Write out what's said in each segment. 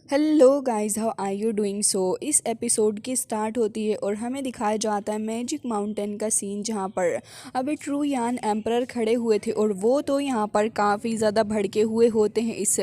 Hello guys, how are you doing. इस episode की start होती है और हमें दिखाया जाता है मैजिक माउंटेन का सीन, जहाँ पर अभी ट्रू यान एम्परर खड़े हुए थे और वो तो यहाँ पर काफ़ी ज़्यादा भड़के हुए होते हैं इस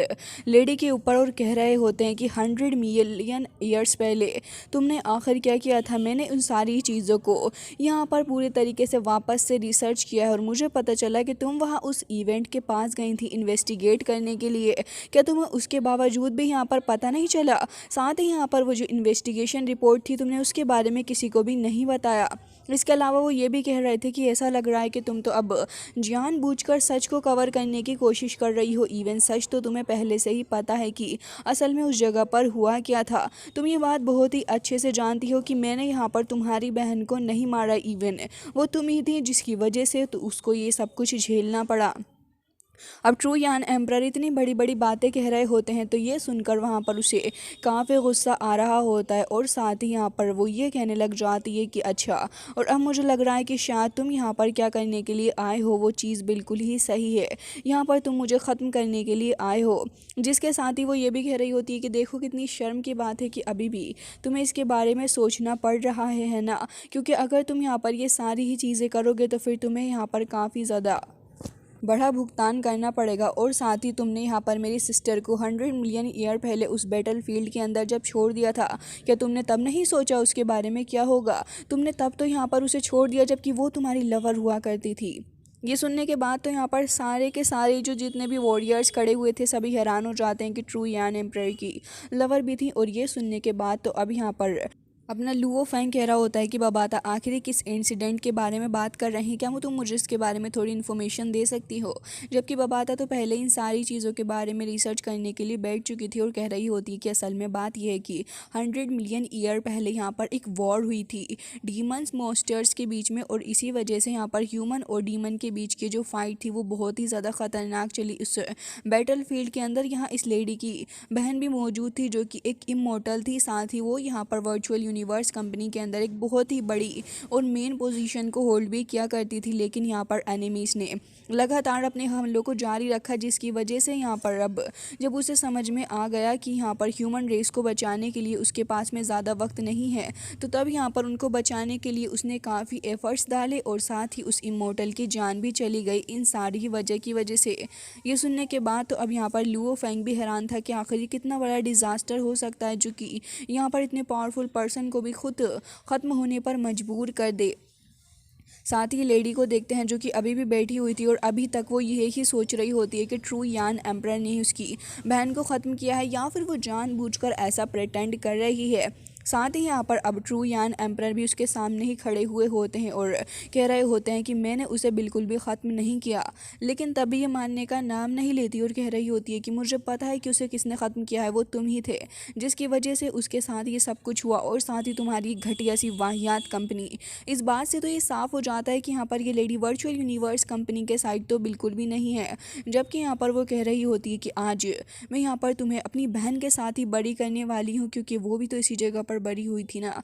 लेडी के ऊपर और कह रहे होते हैं कि 100 मिलियन ईयर्स पहले तुमने आखिर क्या किया था। मैंने उन सारी चीज़ों को यहाँ पर पूरे तरीके से वापस से रिसर्च किया है और मुझे पता चला कि तुम वहाँ उस इवेंट के पास गई थी इन्वेस्टिगेट करने के लिए। क्या तुम्हें उसके बावजूद भी यहाँ पर पता नहीं चला? साथ ही यहाँ पर वो जो इन्वेस्टिगेशन रिपोर्ट थी, तुमने उसके बारे में किसी को भी नहीं बताया। इसके अलावा वो ये भी कह रहे थे कि ऐसा लग रहा है कि तुम तो अब जानबूझकर सच को कवर करने की कोशिश कर रही हो। इवन सच तो तुम्हें पहले से ही पता है कि असल में उस जगह पर हुआ क्या था। तुम ये बात बहुत ही अच्छे से जानती हो कि मैंने यहाँ पर तुम्हारी बहन को नहीं मारा। इवन वो तुम ही थी जिसकी वजह से तो उसको ये सब कुछ झेलना पड़ा। अब ट्रू यान एम्परर इतनी बड़ी बड़ी बातें कह रहे होते हैं तो ये सुनकर वहाँ पर उसे काफ़ी गुस्सा आ रहा होता है और साथ ही यहाँ पर वो ये कहने लग जाती है कि अच्छा, और अब मुझे लग रहा है कि शायद तुम यहाँ पर क्या करने के लिए आए हो वो चीज़ बिल्कुल ही सही है। यहाँ पर तुम मुझे ख़त्म करने के लिए आए हो। जिसके साथ ही वो ये भी कह रही होती है कि देखो कितनी शर्म की बात है कि अभी भी तुम्हें इसके बारे में सोचना पड़ रहा है ना। क्योंकि अगर तुम यहाँ पर ये सारी ही चीज़ें करोगे तो फिर तुम्हें यहाँ पर काफ़ी ज़्यादा बड़ा भुगतान करना पड़ेगा। और साथ ही तुमने यहाँ पर मेरी सिस्टर को 100 मिलियन ईयर पहले उस बैटल फील्ड के अंदर जब छोड़ दिया था, क्या तुमने तब नहीं सोचा उसके बारे में क्या होगा? तुमने तब तो यहाँ पर उसे छोड़ दिया जबकि वो तुम्हारी लवर हुआ करती थी। ये सुनने के बाद तो यहाँ पर सारे के सारे जो जितने भी वॉरियर्स खड़े हुए थे सभी हैरान हो जाते हैं कि ट्रू यान एम्परर की लवर भी थी। और ये सुनने के बाद तो अब यहाँ पर अपना लुओ फैंग कह रहा होता है कि बबाता आखिर किस इंसिडेंट के बारे में बात कर रही हैं, क्या वो तुम मुझे इसके बारे में थोड़ी इन्फॉर्मेशन दे सकती हो? जबकि बबाता तो पहले इन सारी चीज़ों के बारे में रिसर्च करने के लिए बैठ चुकी थी और कह रही होती है कि असल में बात यह है कि 100 मिलियन ईयर पहले यहाँ पर एक वॉर हुई थी डीमंस मॉन्स्टर्स के बीच में, और इसी वजह से यहाँ पर ह्यूमन और डीमन के बीच की जो फाइट थी वो बहुत ही ज़्यादा खतरनाक चली उस बैटल फील्ड के अंदर। यहाँ इस लेडी की बहन भी मौजूद थी जो कि एक इमोर्टल थी। साथ ही वो यहाँ पर वर्चुअल यूनिवर्स कंपनी के अंदर एक बहुत ही बड़ी और मेन पोजीशन को होल्ड भी किया करती थी। लेकिन यहाँ पर एनिमीज ने लगातार अपने हमलों को जारी रखा, जिसकी वजह से यहाँ पर अब जब उसे समझ में आ गया कि यहाँ पर ह्यूमन रेस को बचाने के लिए उसके पास में ज़्यादा वक्त नहीं है, तो तब यहाँ पर उनको बचाने के लिए उसने काफ़ी एफर्ट्स डाले और साथ ही उस इमोर्टल की जान भी चली गई इन सारी वजह की वजह से। ये सुनने के बाद तो अब यहाँ पर लुओ फेंग भी हैरान था कि आखिर ये कितना बड़ा डिज़ास्टर हो सकता है जो कि यहाँ पर इतने पावरफुल पर्सन को भी खुद ख़त्म होने पर मजबूर कर दे। साथ ही लेडी को देखते हैं जो कि अभी भी बैठी हुई थी और अभी तक वो यही सोच रही होती है कि ट्रू यान एम्परर ने उसकी बहन को ख़त्म किया है या फिर वो जानबूझकर ऐसा प्रेटेंड कर रही है। साथ ही यहाँ पर अब ट्रू यान एम्परर भी उसके सामने ही खड़े हुए होते हैं और कह रहे होते हैं कि मैंने उसे बिल्कुल भी ख़त्म नहीं किया। लेकिन तभी ये मानने का नाम नहीं लेती और कह रही होती है कि मुझे पता है कि उसे किसने ख़त्म किया है, वो तुम ही थे जिसकी वजह से उसके साथ ये सब कुछ हुआ, और साथ ही तुम्हारी घटिया सी वाहियात कंपनी। इस बात से तो ये साफ हो जाता है कि यहाँ पर ये लेडी वर्चुअल यूनिवर्स कंपनी के साइड तो बिल्कुल भी नहीं है। जबकि यहाँ पर वो कह रही होती है कि आज मैं यहाँ पर तुम्हें अपनी बहन के साथ ही बड़ी करने वाली हूँ, क्योंकि वो भी तो इसी जगह पर बड़ी हुई थी ना।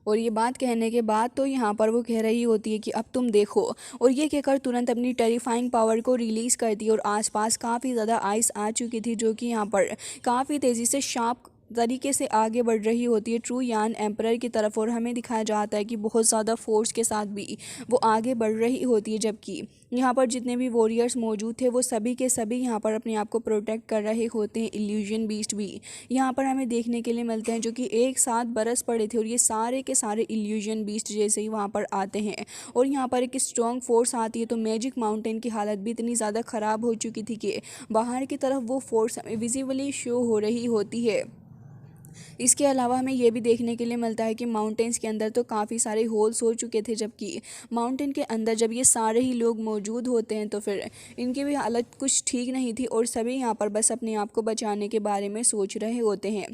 और ये बात कहने के बाद तो यहाँ पर वो कह रही होती है कि अब तुम देखो, और ये कहकर तुरंत अपनी टेरिफाइंग पावर को रिलीज़ कर दी और आसपास काफ़ी ज़्यादा आइस आ चुकी थी जो कि यहाँ पर काफ़ी तेज़ी से शार्प तरीके से आगे बढ़ रही होती है ट्रू यान एम्परर की तरफ, और हमें दिखाया जाता है कि बहुत ज़्यादा फोर्स के साथ भी वो आगे बढ़ रही होती है। जबकि यहाँ पर जितने भी वॉरियर्स मौजूद थे वो सभी के सभी यहाँ पर अपने आप को प्रोटेक्ट कर रहे होते हैं। इल्यूजन बीस्ट भी यहाँ पर हमें देखने के लिए मिलते हैं जो कि एक साथ बरस पड़े थे और ये सारे के सारे इल्यूजन बीस्ट जैसे ही वहाँ पर आते हैं और यहाँ पर एक स्ट्रॉन्ग फोर्स आती है। तो मैजिक माउंटेन की हालत भी इतनी ज़्यादा ख़राब हो चुकी थी कि बाहर की तरफ वो फोर्स हमें विजिबली शो हो रही होती है। इसके अलावा हमें ये भी देखने के लिए मिलता है कि माउंटेन्स के अंदर तो काफ़ी सारे होल्स हो चुके थे, जबकि माउंटेन के अंदर जब ये सारे ही लोग मौजूद होते हैं तो फिर इनकी भी हालत कुछ ठीक नहीं थी और सभी यहाँ पर बस अपने आप को बचाने के बारे में सोच रहे होते हैं।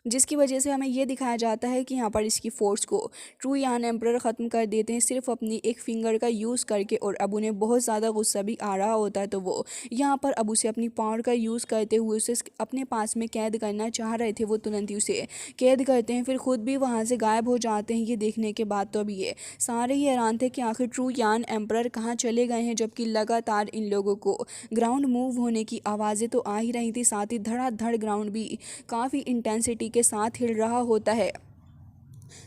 जिसकी वजह से हमें ये दिखाया जाता है कि यहाँ पर इसकी फ़ोर्स को ट्रू यान एम्परर ख़त्म कर देते हैं सिर्फ अपनी एक फिंगर का यूज़ करके। और अब उन्हें बहुत ज़्यादा गुस्सा भी आ रहा होता है, तो वो यहाँ पर अब उसे अपनी पावर का यूज़ करते हुए उसे अपने पास में कैद करना चाह रहे थे। वो तुरंत ही उसे कैद करते हैं, फिर खुद भी वहाँ से गायब हो जाते हैं। ये देखने के बाद तो अब ये सारे ही हैरान थे कि आखिर ट्रू यान एम्परर कहाँ चले गए हैं, जबकि लगातार इन लोगों को ग्राउंड मूव होने की आवाज़ें तो आ ही रही थी, साथ ही धड़ाधड़ ग्राउंड भी काफ़ी इंटेंसिटी के साथ हिल रहा होता है।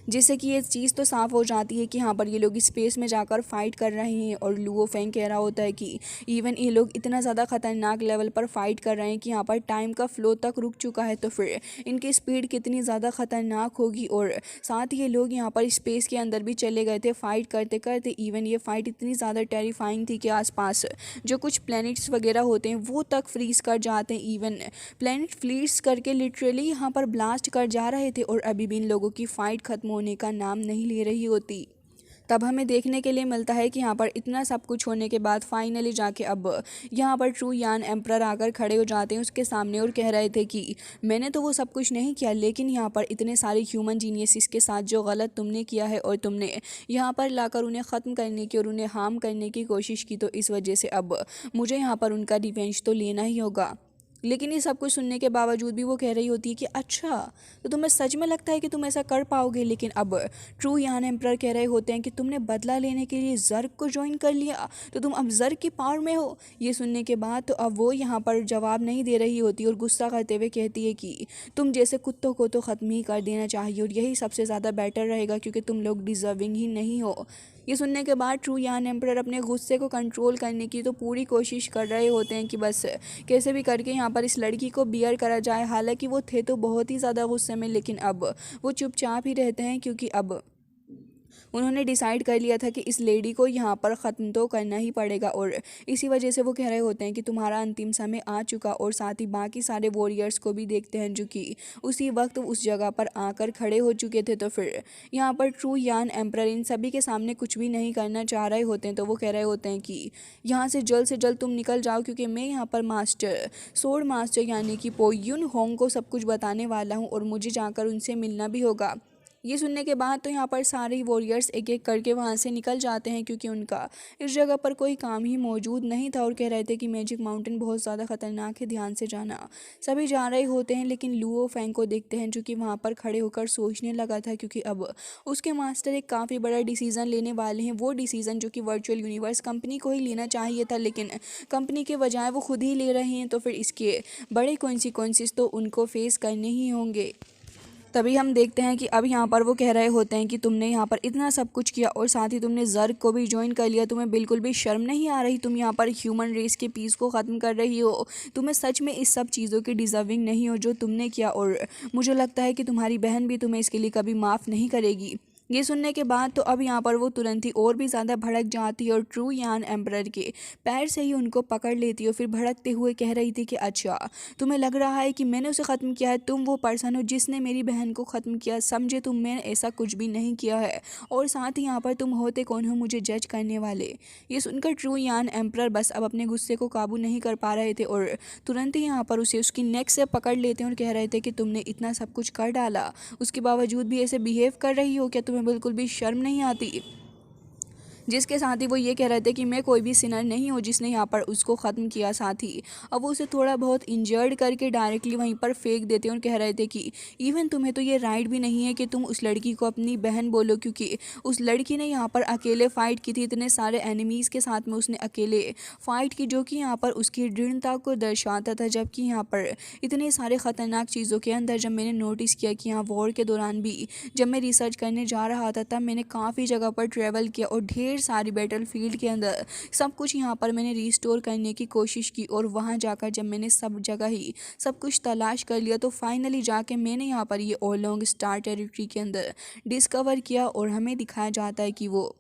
जिससे कि ये चीज़ तो साफ़ हो जाती है कि यहाँ पर ये लोग स्पेस में जाकर फाइट कर रहे हैं। और लुओ फेंग कह रहा होता है कि इवन ये लोग इतना ज़्यादा ख़तरनाक लेवल पर फाइट कर रहे हैं कि यहाँ पर टाइम का फ्लो तक रुक चुका है, तो फिर इनकी स्पीड कितनी ज़्यादा ख़तरनाक होगी। और साथ ही ये लोग यहाँ पर स्पेस के अंदर भी चले गए थे फाइट करते करते। इवन ये फाइट इतनी ज़्यादा टेरिफाइंग थी कि आसपास जो कुछ प्लैनेट्स वगैरह होते हैं वो तक फ्रीज कर जाते हैं। इवन प्लैनेट फ्रीज करके लिटरली यहाँ पर ब्लास्ट कर जा रहे थे, और अभी भी इन लोगों की फाइट खत्म होने का नाम नहीं ले रही होती। तब हमें देखने के लिए मिलता है कि यहाँ पर इतना सब कुछ होने के बाद फाइनली जाके अब यहाँ पर ट्रू यान एम्परर आकर खड़े हो जाते हैं उसके सामने और कह रहे थे कि मैंने तो वो सब कुछ नहीं किया, लेकिन यहाँ पर इतने सारे ह्यूमन जीनियसिस के साथ जो गलत तुमने किया है और तुमने यहाँ पर लाकर उन्हें ख़त्म करने की और उन्हें हार्म करने की कोशिश की, तो इस वजह से अब मुझे यहाँ पर उनका रिवेंज तो लेना ही होगा। लेकिन ये सब कुछ सुनने के बावजूद भी वो कह रही होती है कि अच्छा, तो तुम्हें सच में लगता है कि तुम ऐसा कर पाओगे। लेकिन अब ट्रू यान एम्परर कह रहे होते हैं कि तुमने बदला लेने के लिए ज़र्ग को ज्वाइन कर लिया, तो तुम अब ज़र्ग की पावर में हो। ये सुनने के बाद तो अब वो यहाँ पर जवाब नहीं दे रही होती और गुस्सा करते हुए कहती है कि तुम जैसे कुत्तों को तो ख़त्म ही कर देना चाहिए, और यही सबसे ज़्यादा बेटर रहेगा क्योंकि तुम लोग डिज़र्विंग ही नहीं हो। ये सुनने के बाद ट्रू यान एम्परर अपने गुस्से को कंट्रोल करने की तो पूरी कोशिश कर रहे होते हैं कि बस कैसे भी करके यहाँ पर इस लड़की को बियर करा जाए। हालांकि वो थे तो बहुत ही ज़्यादा गुस्से में, लेकिन अब वो चुपचाप ही रहते हैं क्योंकि अब उन्होंने डिसाइड कर लिया था कि इस लेडी को यहाँ पर ख़त्म तो करना ही पड़ेगा। और इसी वजह से वो कह रहे होते हैं कि तुम्हारा अंतिम समय आ चुका। और साथ ही बाकी सारे वॉरियर्स को भी देखते हैं जो कि उसी वक्त उस जगह पर आकर खड़े हो चुके थे। तो फिर यहाँ पर ट्रू यान एम्परर इन सभी के सामने कुछ भी नहीं करना चाह रहे होते हैं, तो वो कह रहे होते हैं कि यहाँ से जल्द तुम निकल जाओ, क्योंकि मैं यहाँ पर मास्टर सोर्ड मास्टर यानी कि पो युन होंग को सब कुछ बताने वाला हूँ और मुझे जाकर उनसे मिलना भी होगा। ये सुनने के बाद तो यहाँ पर सारे वॉरियर्स एक एक करके वहाँ से निकल जाते हैं, क्योंकि उनका इस जगह पर कोई काम ही मौजूद नहीं था। और कह रहे थे कि मैजिक माउंटेन बहुत ज़्यादा खतरनाक है, ध्यान से जाना। सभी जा रहे होते हैं, लेकिन लुओ फेंग को देखते हैं जो कि वहाँ पर खड़े होकर सोचने लगा था, क्योंकि अब उसके मास्टर एक काफ़ी बड़ा डिसीज़न लेने वाले हैं। वो डिसीज़न जो कि वर्चुअल यूनिवर्स कंपनी को ही लेना चाहिए था, लेकिन कंपनी के बजाय वो खुद ही ले रहे हैं, तो फिर इसके बड़े कॉन्सिक्वेंसेस तो उनको फेस करने ही होंगे। तभी हम देखते हैं कि अब यहाँ पर वो कह रहे होते हैं कि तुमने यहाँ पर इतना सब कुछ किया और साथ ही तुमने ज़र्ग को भी ज्वाइन कर लिया, तुम्हें बिल्कुल भी शर्म नहीं आ रही, तुम यहाँ पर ह्यूमन रेस के पीस को ख़त्म कर रही हो, तुम्हें सच में इस सब चीज़ों की डिज़र्विंग नहीं हो जो तुमने किया। और मुझे लगता है कि तुम्हारी बहन भी तुम्हें इसके लिए कभी माफ़ नहीं करेगी। ये सुनने के बाद तो अब यहाँ पर वो तुरंत ही और भी ज़्यादा भड़क जाती है और ट्रू यान एम्परर के पैर से ही उनको पकड़ लेती है। और फिर भड़कते हुए कह रही थी कि अच्छा, तुम्हें लग रहा है कि मैंने उसे ख़त्म किया है, तुम वो पर्सन हो जिसने मेरी बहन को ख़त्म किया, समझे तुम, मैंने ऐसा कुछ भी नहीं किया है। और साथ ही यहाँ पर तुम होते कौन हो मुझे जज करने वाले। ये सुनकर ट्रू यान एम्परर बस अब अपने गुस्से को काबू नहीं कर पा रहे थे और तुरंत ही यहाँ पर उसे उसकी नेक से पकड़ लेते हैं और कह रहे थे कि तुमने इतना सब कुछ कर डाला, उसके बावजूद भी ऐसे बिहेव कर रही हो क्या, तुम्हें बिल्कुल भी शर्म नहीं आती। जिसके साथ ही वो ये कह रहे थे कि मैं कोई भी सिनर नहीं हूँ जिसने यहाँ पर उसको ख़त्म किया। साथ ही अब वो उसे थोड़ा बहुत इंजर्ड करके डायरेक्टली वहीं पर फेंक देते हैं और कह रहे थे कि इवन तुम्हें तो ये राइट भी नहीं है कि तुम उस लड़की को अपनी बहन बोलो, क्योंकि उस लड़की ने यहाँ पर अकेले फ़ाइट की थी, इतने सारे एनिमीज़ के साथ में उसने अकेले फ़ाइट की, जो कि यहाँ पर उसकी दृढ़ता को दर्शाता था। जबकि यहाँ पर इतने सारे ख़तरनाक चीज़ों के अंदर जब मैंने नोटिस किया कि यहाँ वॉर के दौरान भी जब मैं रिसर्च करने जा रहा था, तब मैंने काफ़ी जगह पर ट्रैवल किया और ढेर सारी बैटल फील्ड के अंदर सब कुछ यहाँ पर मैंने रिस्टोर करने की कोशिश की। और वहाँ जाकर जब मैंने सब जगह ही सब कुछ तलाश कर लिया, तो फाइनली जाके मैंने यहाँ पर ये ओलोंग स्टार टेरिटरी के अंदर डिस्कवर किया। और हमें दिखाया जाता है कि वो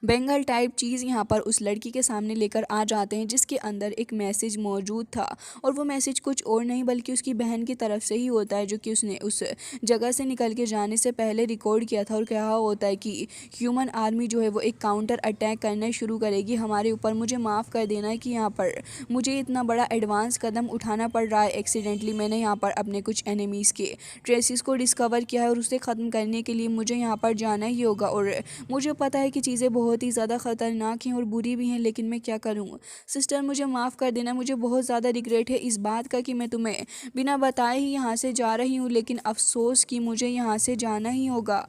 बेंगल टाइप चीज़ यहाँ पर उस लड़की के सामने लेकर आ जाते हैं, जिसके अंदर एक मैसेज मौजूद था। और वो मैसेज कुछ और नहीं बल्कि उसकी बहन की तरफ से ही होता है, जो कि उसने उस जगह से निकल के जाने से पहले रिकॉर्ड किया था। और कहा होता है कि ह्यूमन आर्मी जो है वो एक काउंटर अटैक करना शुरू करेगी हमारे ऊपर। मुझे माफ़ कर देना कि यहाँ पर मुझे इतना बड़ा एडवांस कदम उठाना पड़ रहा है। एक्सीडेंटली मैंने यहाँ पर अपने कुछ एनिमीज़ के ट्रेसिस को डिस्कवर किया है और उसे ख़त्म करने के लिए मुझे यहाँ पर जाना ही होगा। और मुझे पता है कि चीज़ें बहुत ही ज़्यादा ख़तरनाक हैं और बुरी भी हैं, लेकिन मैं क्या करूँ। सिस्टर मुझे माफ़ कर देना, मुझे बहुत ज़्यादा रिग्रेट है इस बात का कि मैं तुम्हें बिना बताए ही यहाँ से जा रही हूँ, लेकिन अफसोस कि मुझे यहाँ से जाना ही होगा।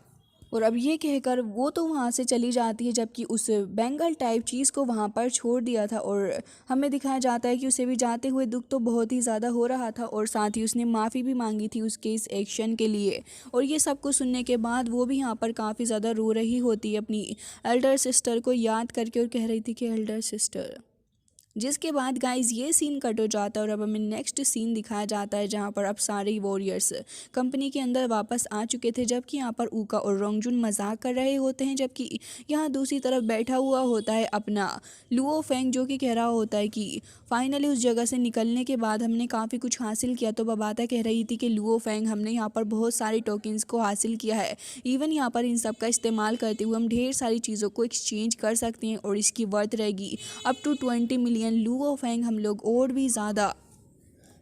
और अब ये कहकर वो तो वहाँ से चली जाती है, जबकि उस बेंगल टाइप चीज़ को वहाँ पर छोड़ दिया था। और हमें दिखाया जाता है कि उसे भी जाते हुए दुख तो बहुत ही ज़्यादा हो रहा था, और साथ ही उसने माफ़ी भी मांगी थी उसके इस एक्शन के लिए। और ये सब कुछ सुनने के बाद वो भी यहाँ पर काफ़ी ज़्यादा रो रही होती है अपनी एल्डर सिस्टर को याद करके, और कह रही थी कि एल्डर सिस्टर। जिसके बाद गाइज ये सीन कट हो जाता है और अब हमें नेक्स्ट सीन दिखाया जाता है, जहाँ पर अब सारे वॉरियर्स कंपनी के अंदर वापस आ चुके थे। जबकि यहाँ पर ऊका और रोंगजुन मजाक कर रहे होते हैं, जबकि यहाँ दूसरी तरफ बैठा हुआ होता है अपना लुओ फेंग, जो कि कह रहा होता है कि फाइनली उस जगह से निकलने के बाद हमने काफ़ी कुछ हासिल किया। तो बबाता कह रही थी कि लुओ फेंग, हमने यहाँ पर बहुत सारी टोकन्स को हासिल किया है। इवन यहाँ पर इन सब का इस्तेमाल करते हुए हम ढेर सारी चीज़ों को एक्सचेंज कर सकते हैं, और इसकी वर्थ रहेगी up to 20 million Luo Feng. हम लोग और भी ज़्यादा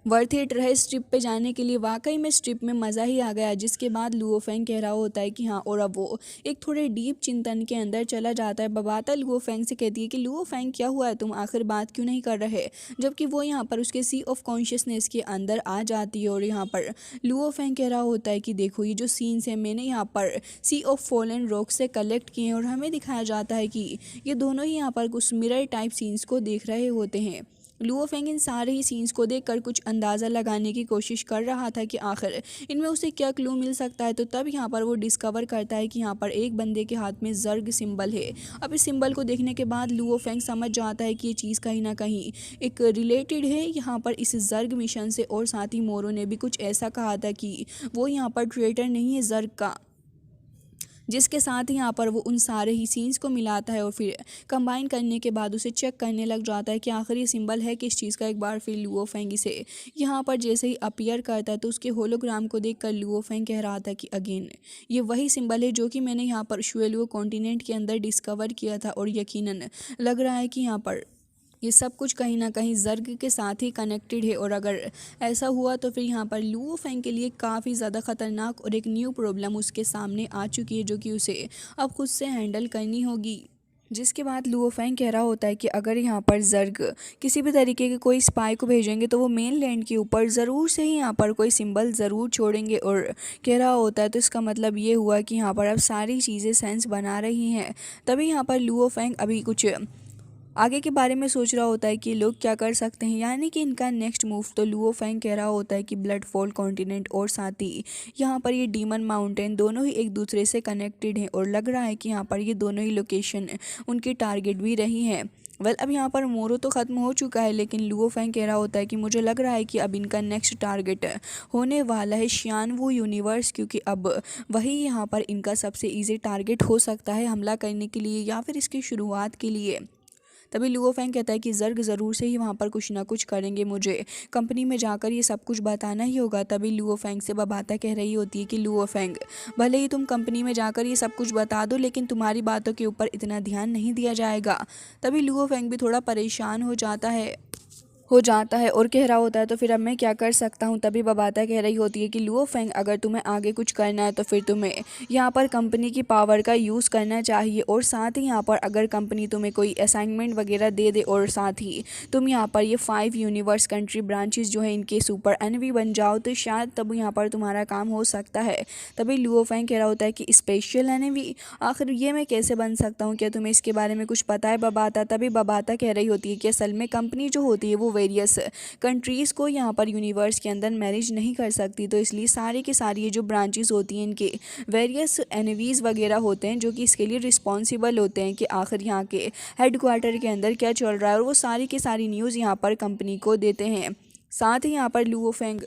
वर्थ इट रहे इस ट्रिप पे जाने के लिए। वाकई में इस ट्रिप में मज़ा ही आ गया। जिसके बाद लुओ फेंग कह रहा होता है कि हाँ, और अब वो एक थोड़े डीप चिंतन के अंदर चला जाता है। बबाता लुओ फेंग से कहती है कि लुओ फेंग क्या हुआ है, तुम आखिर बात क्यों नहीं कर रहे। जबकि वो यहाँ पर उसके सी ऑफ कॉन्शियसनेस के अंदर आ जाती है। और यहाँ पर लुओ फेंग कह रहा होता है कि देखो, ये जो सीन्स हैं मैंने यहाँ पर सी ऑफ फॉलन रॉक से कलेक्ट किए हैं। और हमें दिखाया जाता है कि ये दोनों ही यहाँ पर कुछ मिरर टाइप सीन्स को देख रहे होते हैं। लुओ फेंग इन सारे ही सीन्स को देखकर कुछ अंदाज़ा लगाने की कोशिश कर रहा था कि आखिर इनमें उसे क्या क्लू मिल सकता है। तो तब यहाँ पर वो डिस्कवर करता है कि यहाँ पर एक बंदे के हाथ में जर्ग सिंबल है। अब इस सिंबल को देखने के बाद लुओ फेंग समझ जाता है कि ये चीज़ कहीं ना कहीं एक रिलेटेड है यहाँ पर इस जर्ग मिशन से। और साथ ही मोरो ने भी कुछ ऐसा कहा था कि वो यहाँ पर ट्रेटर नहीं है जर्ग का। जिसके साथ ही यहाँ पर वो उन सारे ही सीन्स को मिलाता है और फिर कंबाइन करने के बाद उसे चेक करने लग जाता है कि आखिर ये सिंबल है किस चीज़ का। एक बार फिर लुओ फेंग इसे यहाँ पर जैसे ही अपीयर करता है, तो उसके होलोग्राम को देखकर लुओ फेंग कह रहा था कि अगेन ये वही सिंबल है जो कि मैंने यहाँ पर शुएलुओ कॉन्टिनेंट के अंदर डिस्कवर किया था। और यकीनन लग रहा है कि यहाँ पर ये सब कुछ कहीं ना कहीं जर्ग के साथ ही कनेक्टेड है। और अगर ऐसा हुआ तो फिर यहाँ पर लुओ फेंग के लिए काफ़ी ज़्यादा ख़तरनाक और एक न्यू प्रॉब्लम उसके सामने आ चुकी है, जो कि उसे अब खुद से हैंडल करनी होगी। जिसके बाद लुओ फेंग कह रहा होता है कि अगर यहाँ पर जर्ग किसी भी तरीके के कोई स्पाई को भेजेंगे तो वो मेन लैंड के ऊपर ज़रूर से ही यहाँ पर कोई सिंबल ज़रूर छोड़ेंगे। और कह रहा होता है तो इसका मतलब ये हुआ कि यहाँ पर अब सारी चीज़ें सेंस बना रही हैं। तभी यहाँ पर लुओ फेंग अभी कुछ आगे के बारे में सोच रहा होता है कि लोग क्या कर सकते हैं, यानी कि इनका नेक्स्ट मूव। तो लुओ फेंग कह रहा होता है कि ब्लड फॉल कॉन्टिनेंट और साथ ही यहाँ पर ये डीमन माउंटेन दोनों ही एक दूसरे से कनेक्टेड हैं। और लग रहा है कि यहाँ पर ये दोनों ही लोकेशन उनकी टारगेट भी रही हैं। अब यहाँ पर मोरो तो ख़त्म हो चुका है, लेकिन लुओ फेंग कह रहा होता है कि मुझे लग रहा है कि अब इनका नेक्स्ट टारगेट होने वाला है शियानवू यूनिवर्स, क्योंकि अब वही यहाँ पर इनका सबसे ईजी टारगेट हो सकता है हमला करने के लिए या फिर इसकी शुरुआत के लिए। तभी लुओ फेंग कहता है कि जर्ग ज़रूर से ही वहाँ पर कुछ ना कुछ करेंगे, मुझे कंपनी में जाकर ये सब कुछ बताना ही होगा। तभी लुओ फेंग से बबाता कह रही होती है कि लुओ फेंग, भले ही तुम कंपनी में जाकर ये सब कुछ बता दो, लेकिन तुम्हारी बातों के ऊपर इतना ध्यान नहीं दिया जाएगा। तभी लुओ फेंग भी थोड़ा परेशान हो जाता है और कह रहा होता है तो फिर अब मैं क्या कर सकता हूँ। तभी बबाता कह रही होती है कि लुओ फेंग, अगर तुम्हें आगे कुछ करना है तो फिर तुम्हें यहाँ पर कंपनी की पावर का यूज़ करना चाहिए। और साथ ही यहाँ पर अगर कंपनी तुम्हें कोई असाइनमेंट वगैरह दे दे और साथ ही तुम यहाँ पर ये 5 यूनिवर्स कंट्री ब्रांचेस जो है इनके सुपर एनवी बन जाओ, तो शायद तब यहाँ पर तुम्हारा काम हो सकता है। तभी लुओ फेंग कह रहा होता है कि स्पेशल एनवी, आखिर ये मैं कैसे बन सकता हूँ, क्या तुम्हें इसके बारे में कुछ पता है बबाता। तभी बबाता कह रही होती है कि असल में कंपनी जो होती है वो वेरियस कंट्रीज़ को यहाँ पर यूनिवर्स के अंदर मैनेज नहीं कर सकती, तो इसलिए सारी की सारी ये जो ब्रांचेस होती हैं इनके वेरियस एनवीज़ वगैरह होते हैं जो कि इसके लिए रिस्पॉन्सिबल होते हैं कि आखिर यहाँ के हेडक्वार्टर के अंदर क्या चल रहा है। और वो सारी की सारी न्यूज़ यहाँ पर कंपनी को देते हैं। साथ ही यहाँ पर लुओ फेंग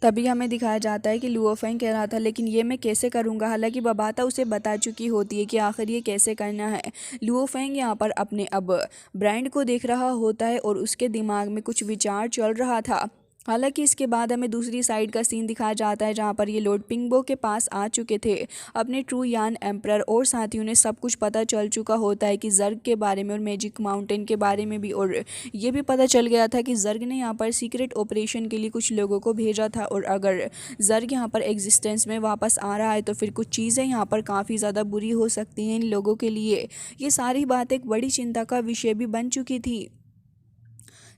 तभी हमें दिखाया जाता है कि लुओ फेंग कह रहा था लेकिन ये मैं कैसे करूँगा। हालांकि बबाता उसे बता चुकी होती है कि आखिर ये कैसे करना है। लुओ फेंग यहाँ पर अपने अब ब्रांड को देख रहा होता है और उसके दिमाग में कुछ विचार चल रहा था। हालांकि इसके बाद हमें दूसरी साइड का सीन दिखाया जाता है जहां पर ये लॉर्ड पिंगबो के पास आ चुके थे अपने ट्रू यान एम्परर और साथियों ने सब कुछ पता चल चुका होता है कि जर्ग के बारे में और मैजिक माउंटेन के बारे में भी। और ये भी पता चल गया था कि जर्ग ने यहाँ पर सीक्रेट ऑपरेशन के लिए कुछ लोगों को भेजा था और अगर जर्ग यहाँ पर एग्जिस्टेंस में वापस आ रहा है तो फिर कुछ चीज़ें यहाँ पर काफ़ी ज़्यादा बुरी हो सकती हैं इन लोगों के लिए। ये सारी बात एक बड़ी चिंता का विषय भी बन चुकी थी।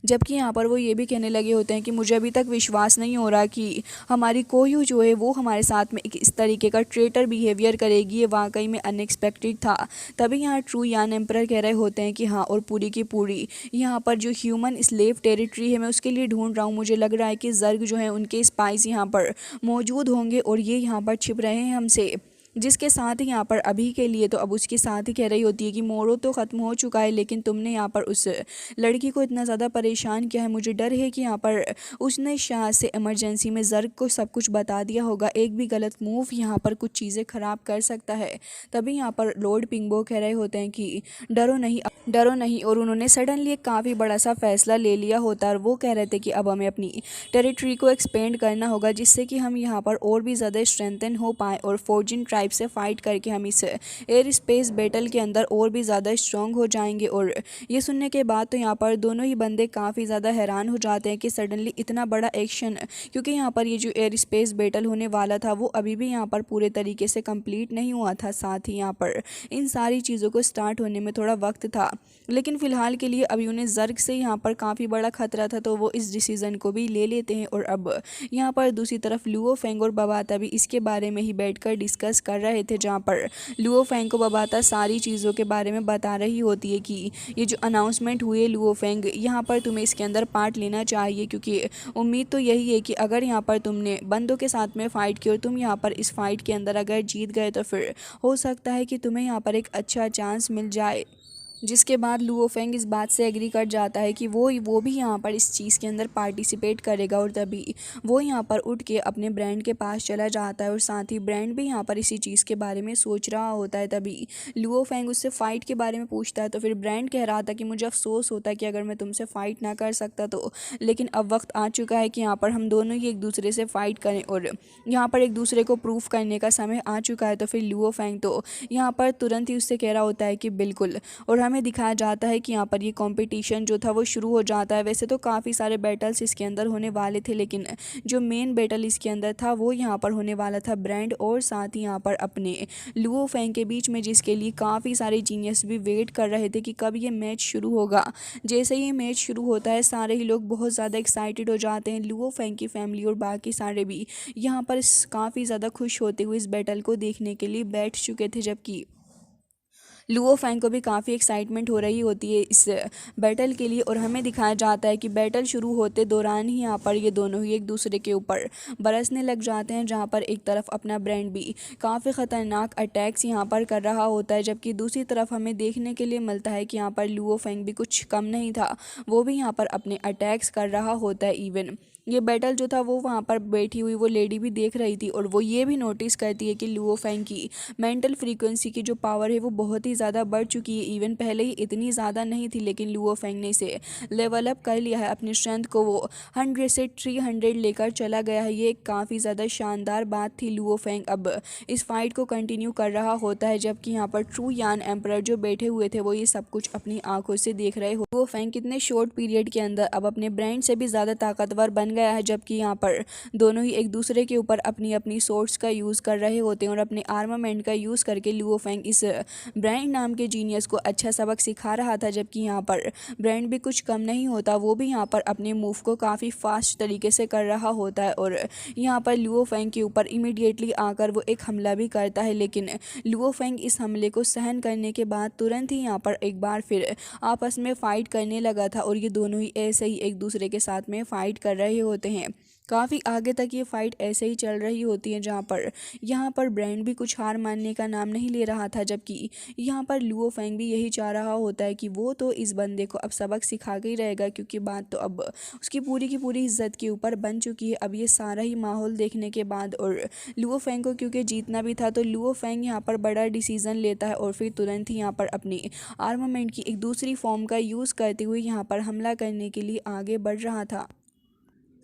जबकि यहाँ पर वो ये भी कहने लगे होते हैं कि मुझे अभी तक विश्वास नहीं हो रहा कि हमारी कोयू जो है वो हमारे साथ में एक इस तरीके का ट्रेटर बिहेवियर करेगी। ये वाकई में अनएक्सपेक्टेड था। तभी यहाँ ट्रू यान एम्परर कह रहे होते हैं कि हाँ, और पूरी की पूरी यहाँ पर जो ह्यूमन स्लेव टेरिटरी है मैं उसके लिए ढूंढ रहा हूँ। मुझे लग रहा है कि जर्ग जो है उनके स्पाइस यहाँ पर मौजूद होंगे और ये यहाँ पर छिप रहे हैं हमसे। जिसके साथ ही यहाँ पर अभी के लिए तो अब उसके साथ ही कह रही होती है कि मोरो तो ख़त्म हो चुका है लेकिन तुमने यहाँ पर उस लड़की को इतना ज़्यादा परेशान किया है। मुझे डर है कि यहाँ पर उसने शायद से इमरजेंसी में जर्ग को सब कुछ बता दिया होगा। एक भी गलत मूव यहाँ पर कुछ चीज़ें ख़राब कर सकता है। तभी यहाँ पर लॉर्ड पिंगबो कह रहे होते हैं कि डरो नहीं, डरो नहीं। और उन्होंने सडनली एक काफ़ी बड़ा सा फैसला ले लिया होता है और वो कह रहे थे कि अब हमें अपनी टेरिटरी को एक्सपेंड करना होगा जिससे कि हम यहाँ पर और भी ज़्यादा स्ट्रेंथन हो पाएँ और फोर्जिन ट्राइब से फाइट करके हम इस एयर स्पेस बैटल के अंदर और भी ज़्यादा स्ट्रॉन्ग हो जाएंगे। और ये सुनने के बाद तो यहाँ पर दोनों ही बंदे काफ़ी ज़्यादा हैरान हो जाते हैं कि सडनली इतना बड़ा एक्शन, क्योंकि यहाँ पर ये जो एयर स्पेस बैटल होने वाला था वो अभी भी यहाँ पर पूरे तरीके से कंप्लीट नहीं हुआ था। साथ ही यहाँ पर इन सारी चीज़ों को स्टार्ट होने में थोड़ा वक्त था, लेकिन फ़िलहाल के लिए अभी उन्हें जर्ग से यहाँ पर काफ़ी बड़ा खतरा था तो वो इस डिसीज़न को भी ले लेते हैं। और अब यहाँ पर दूसरी तरफ लुओ फेंग और बबाता भी इसके बारे में ही बैठकर डिस्कस कर रहे थे, जहाँ पर लुओ फेंग को बबाता सारी चीज़ों के बारे में बता रही होती है कि ये जो अनाउंसमेंट हुई है लुओ फेंग, यहाँ पर तुम्हें इसके अंदर पार्ट लेना चाहिए क्योंकि उम्मीद तो यही है कि अगर यहाँ पर तुमने बंदों के साथ में फ़ाइट की और तुम यहाँ पर इस फाइट के अंदर अगर जीत गए तो फिर हो सकता है कि तुम्हें यहाँ पर एक अच्छा चांस मिल जाए। जिसके बाद लुओ फेंग इस बात से एग्री कर जाता है कि वो भी यहाँ पर इस चीज़ के अंदर पार्टिसिपेट करेगा। और तभी वो यहाँ पर उठ के अपने ब्रांड के पास चला जाता है और साथ ही ब्रांड भी यहाँ पर इसी चीज़ के बारे में सोच रहा होता है। तभी लुओ फेंग उससे फ़ाइट के बारे में पूछता है तो फिर ब्रांड कह रहा था कि मुझे अफसोस होता है कि अगर मैं तुमसे फ़ाइट ना कर सकता तो, लेकिन अब वक्त आ चुका है कि यहाँ पर हम दोनों ही एक दूसरे से फ़ाइट करें और यहाँ पर एक दूसरे को प्रूफ करने का समय आ चुका है। तो फिर लुओ फेंग तो यहाँ पर तुरंत ही उससे कह रहा होता है कि बिल्कुल। और हमें दिखाया जाता है कि यहाँ पर ये कंपटीशन जो था वो शुरू हो जाता है। वैसे तो काफ़ी सारे बैटल्स इसके अंदर होने वाले थे लेकिन जो मेन बैटल इसके अंदर था वो यहाँ पर होने वाला था ब्रांड और साथ ही यहाँ पर अपने लुओ फेंग के बीच में, जिसके लिए काफ़ी सारे जीनियस भी वेट कर रहे थे कि कब ये मैच शुरू होगा। जैसे ही मैच शुरू होता है सारे ही लोग बहुत ज़्यादा एक्साइटेड हो जाते हैं। लुओ फेंग की फैमिली और बाकी सारे भी यहाँ पर काफ़ी ज़्यादा खुश होते हुए इस बैटल को देखने के लिए बैठ चुके थे, जबकि लुओ फेंग को भी काफ़ी एक्साइटमेंट हो रही होती है इस बैटल के लिए। और हमें दिखाया जाता है कि बैटल शुरू होते दौरान ही यहाँ पर ये दोनों ही एक दूसरे के ऊपर बरसने लग जाते हैं, जहाँ पर एक तरफ अपना ब्रांड भी काफ़ी ख़तरनाक अटैक्स यहाँ पर कर रहा होता है, जबकि दूसरी तरफ हमें देखने के लिए मिलता है कि यहाँ पर लुओ फेंग भी कुछ कम नहीं था, वो भी यहाँ पर अपने अटैक्स कर रहा होता है। इवन ये बैटल जो था वो वहाँ पर बैठी हुई वो लेडी भी देख रही थी और वो ये भी नोटिस करती है कि लुओ फेंग की मेंटल फ्रीक्वेंसी की जो पावर है वो बहुत ही ज़्यादा बढ़ चुकी है। इवन पहले ही इतनी ज़्यादा नहीं थी लेकिन लुओ फेंग ने इसे लेवल अप कर लिया है। अपनी स्ट्रेंथ को वो 100 से 300 लेकर चला गया है। ये काफ़ी ज़्यादा शानदार बात थी। लुओ फेंग अब इस फाइट को कंटिन्यू कर रहा होता है, जबकि यहाँ पर ट्रू यान एम्परर जो बैठे हुए थे वो ये सब कुछ अपनी आंखों से देख रहे हो। लुओ फेंग कितने शॉर्ट पीरियड के अंदर अब अपने ब्रांड से भी ज़्यादा ताकतवर बन गया है, जबकि यहाँ पर दोनों ही एक दूसरे के ऊपर अपनी अपनी सोर्स का यूज़ कर रहे होते हैं और अपने आर्मामेंट का यूज़ करके लुओ फेंग इस ब्रांड नाम के जीनियस को अच्छा सबक सिखा रहा था। जबकि यहाँ पर ब्रांड भी कुछ कम नहीं होता, वो भी यहाँ पर अपने मूव को काफ़ी फास्ट तरीके से कर रहा होता है और यहाँ पर लुओ फेंग के ऊपर इमीडिएटली आकर वो एक हमला भी करता है। लेकिन लुओ फेंग इस हमले को सहन करने के बाद तुरंत ही यहाँ पर एक बार फिर आपस में फ़ाइट करने लगा था और ये दोनों ही ऐसे ही एक दूसरे के साथ में फ़ाइट कर रहे होते हैं। काफ़ी आगे तक ये फाइट ऐसे ही चल रही होती है, जहाँ पर यहाँ पर ब्रांड भी कुछ हार मानने का नाम नहीं ले रहा था, जबकि यहाँ पर लुओ फेंग भी यही चाह रहा होता है कि वो तो इस बंदे को अब सबक सिखा के ही रहेगा, क्योंकि बात तो अब उसकी पूरी की पूरी इज्जत के ऊपर बन चुकी है। अब ये सारा ही माहौल देखने के बाद और लुओ फेंग को क्योंकि जीतना भी था, तो लुओ फेंग यहाँ पर बड़ा डिसीजन लेता है और फिर तुरंत ही यहाँ पर अपनी आर्मामेंट की एक दूसरी फॉर्म का यूज़ करते हुए यहाँ पर हमला करने के लिए आगे बढ़ रहा था।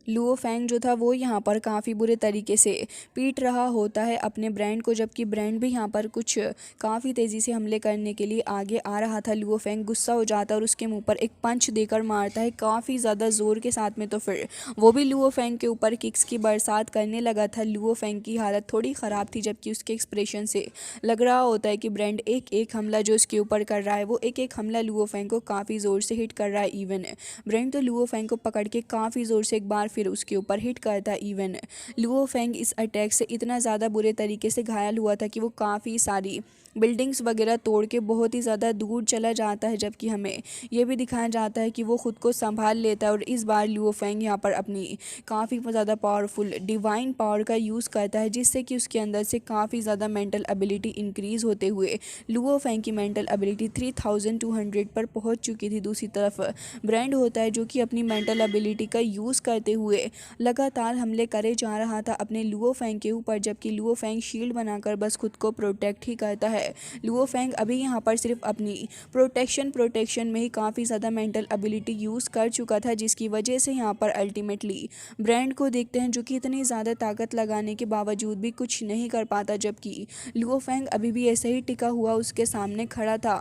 लुओ फेंग जो था वो यहाँ पर काफ़ी बुरे तरीके से पीट रहा होता है अपने ब्रांड को, जबकि ब्रांड भी यहाँ पर कुछ काफ़ी तेज़ी से हमले करने के लिए आगे आ रहा था। लुओ फेंग गुस्सा हो जाता है और उसके मुंह पर एक पंच देकर मारता है काफ़ी ज़्यादा ज़ोर के साथ में, तो फिर वो भी लुओ फेंग के ऊपर किक्स की बरसात करने लगा था। लुओ फेंग की हालत थोड़ी ख़राब थी, जबकि उसके एक्सप्रेशन से लग रहा होता है कि ब्रांड एक एक हमला जो उसके ऊपर कर रहा है, वो एक एक हमला लुओ फेंग को काफ़ी ज़ोर से हिट कर रहा है। इवन ब्रांड तो लुओ फेंग को पकड़ के काफ़ी ज़ोर से एक बार फिर उसके ऊपर हिट करता। इवन लुओ फेंग इस अटैक से इतना ज़्यादा बुरे तरीके से घायल हुआ था कि वो काफ़ी सारी बिल्डिंग्स वगैरह तोड़ के बहुत ही ज़्यादा दूर चला जाता है, जबकि हमें ये भी दिखाया जाता है कि वो खुद को संभाल लेता है और इस बार लुओ फेंग यहाँ पर अपनी काफ़ी ज़्यादा पावरफुल डिवाइन पावर का यूज़ करता है, जिससे कि उसके अंदर से काफ़ी ज़्यादा मेंटल एबिलिटी इंक्रीज़ होते हुए लुओ फेंग की मेंटल एबिलिटी 3200 पर पहुँच चुकी थी। दूसरी तरफ ब्रांड होता है जो कि अपनी मेंटल एबिलिटी का यूज़ करते हुए लगातार हमले करे जा रहा था अपने लुओ फेंग के ऊपर, जबकि लुओ फेंग शील्ड बनाकर बस खुद को प्रोटेक्ट ही करता है। लुओ फेंग अभी यहाँ पर सिर्फ अपनी प्रोटेक्शन में ही काफ़ी ज़्यादा मेंटल एबिलिटी यूज़ कर चुका था, जिसकी वजह से यहाँ पर अल्टीमेटली ब्रांड को देखते हैं जो कि इतनी ज़्यादा ताकत लगाने के बावजूद भी कुछ नहीं कर पाता, जबकि लुओ फेंग अभी भी ऐसे ही टिका हुआ उसके सामने खड़ा था।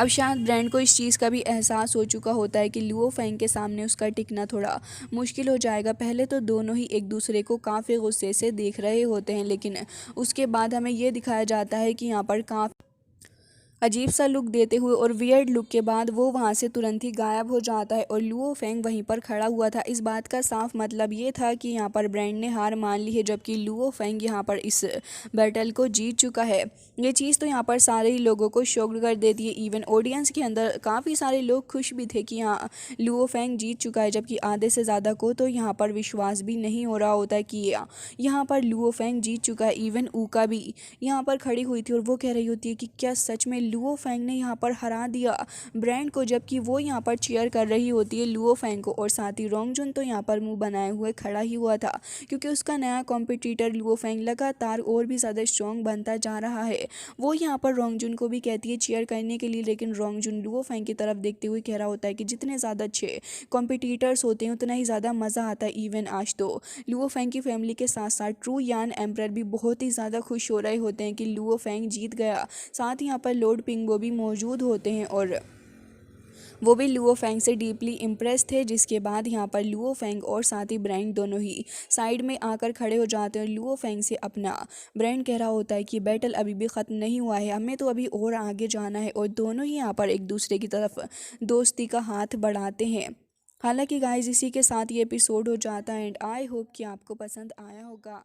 अब शायद ब्रांड को इस चीज़ का भी एहसास हो चुका होता है कि लुओ फेंग के सामने उसका टिकना थोड़ा मुश्किल हो जाएगा। पहले तो दोनों ही एक दूसरे को काफ़ी गुस्से से देख रहे होते हैं, लेकिन उसके बाद हमें ये दिखाया जाता है कि यहाँ पर काफ़ी अजीब सा लुक देते हुए और वियर्ड लुक के बाद वो वहाँ से तुरंत ही गायब हो जाता है और लुओ फेंग वहीं पर खड़ा हुआ था। इस बात का साफ मतलब ये था कि यहाँ पर ब्रांड ने हार मान ली है, जबकि लुओ फेंग यहाँ पर इस बैटल को जीत चुका है। ये चीज़ तो यहाँ पर सारे ही लोगों को शॉक्ड कर देती है। इवन ऑडियंस के अंदर काफ़ी सारे लोग खुश भी थे कि यहाँ लुओ फेंग जीत चुका है, जबकि आधे से ज़्यादा को तो यहाँ पर विश्वास भी नहीं हो रहा होता है कि यहाँ पर लुओ फेंग जीत चुका है। इवन ऊका भी यहाँ पर खड़ी हुई थी और वो कह रही होती है कि क्या सच में लुओ फेंग ने यहाँ पर हरा दिया ब्रांड को, जबकि वो यहाँ पर चीयर कर रही होती है लुओ फेंग को। और साथ ही रोंगजुन तो यहाँ पर मुंह बनाए हुए खड़ा ही हुआ था, क्योंकि उसका नया कॉम्पिटिटर लुओ फेंग लगातार और भी ज़्यादा स्ट्रॉन्ग बनता जा रहा है। वो यहाँ पर रोंगजुन को भी कहती है चीयर करने के लिए, लेकिन रोंगजुन लुओ फेंग की तरफ देखते हुए कह रहा होता है कि जितने ज़्यादा अच्छे कॉम्पिटिटर्स होते हैं उतना ही ज़्यादा मज़ा आता है। इवन आज तो लुओ फेंग की फैमिली के साथ साथ ट्रू यान एम्परर भी बहुत ही ज़्यादा खुश हो रहे होते हैं कि लुओ फेंग जीत गया। साथ ही यहाँ पर लॉर्ड पिंगबो भी मौजूद होते हैं और वो भी लुओ फेंग से डीपली इम्प्रेस थे, जिसके बाद यहाँ पर लुओ फेंग और साथ ही ब्रांड दोनों ही साइड में आकर खड़े हो जाते हैं। लुओ फेंग से अपना ब्रांड कह रहा होता है कि बैटल अभी भी ख़त्म नहीं हुआ है, हमें तो अभी और आगे जाना है, और दोनों ही यहाँ पर एक दूसरे की तरफ दोस्ती का हाथ बढ़ाते हैं। हालांकि गाइस इसी के साथ ये एपिसोड हो जाता है एंड आई होप कि आपको पसंद आया होगा।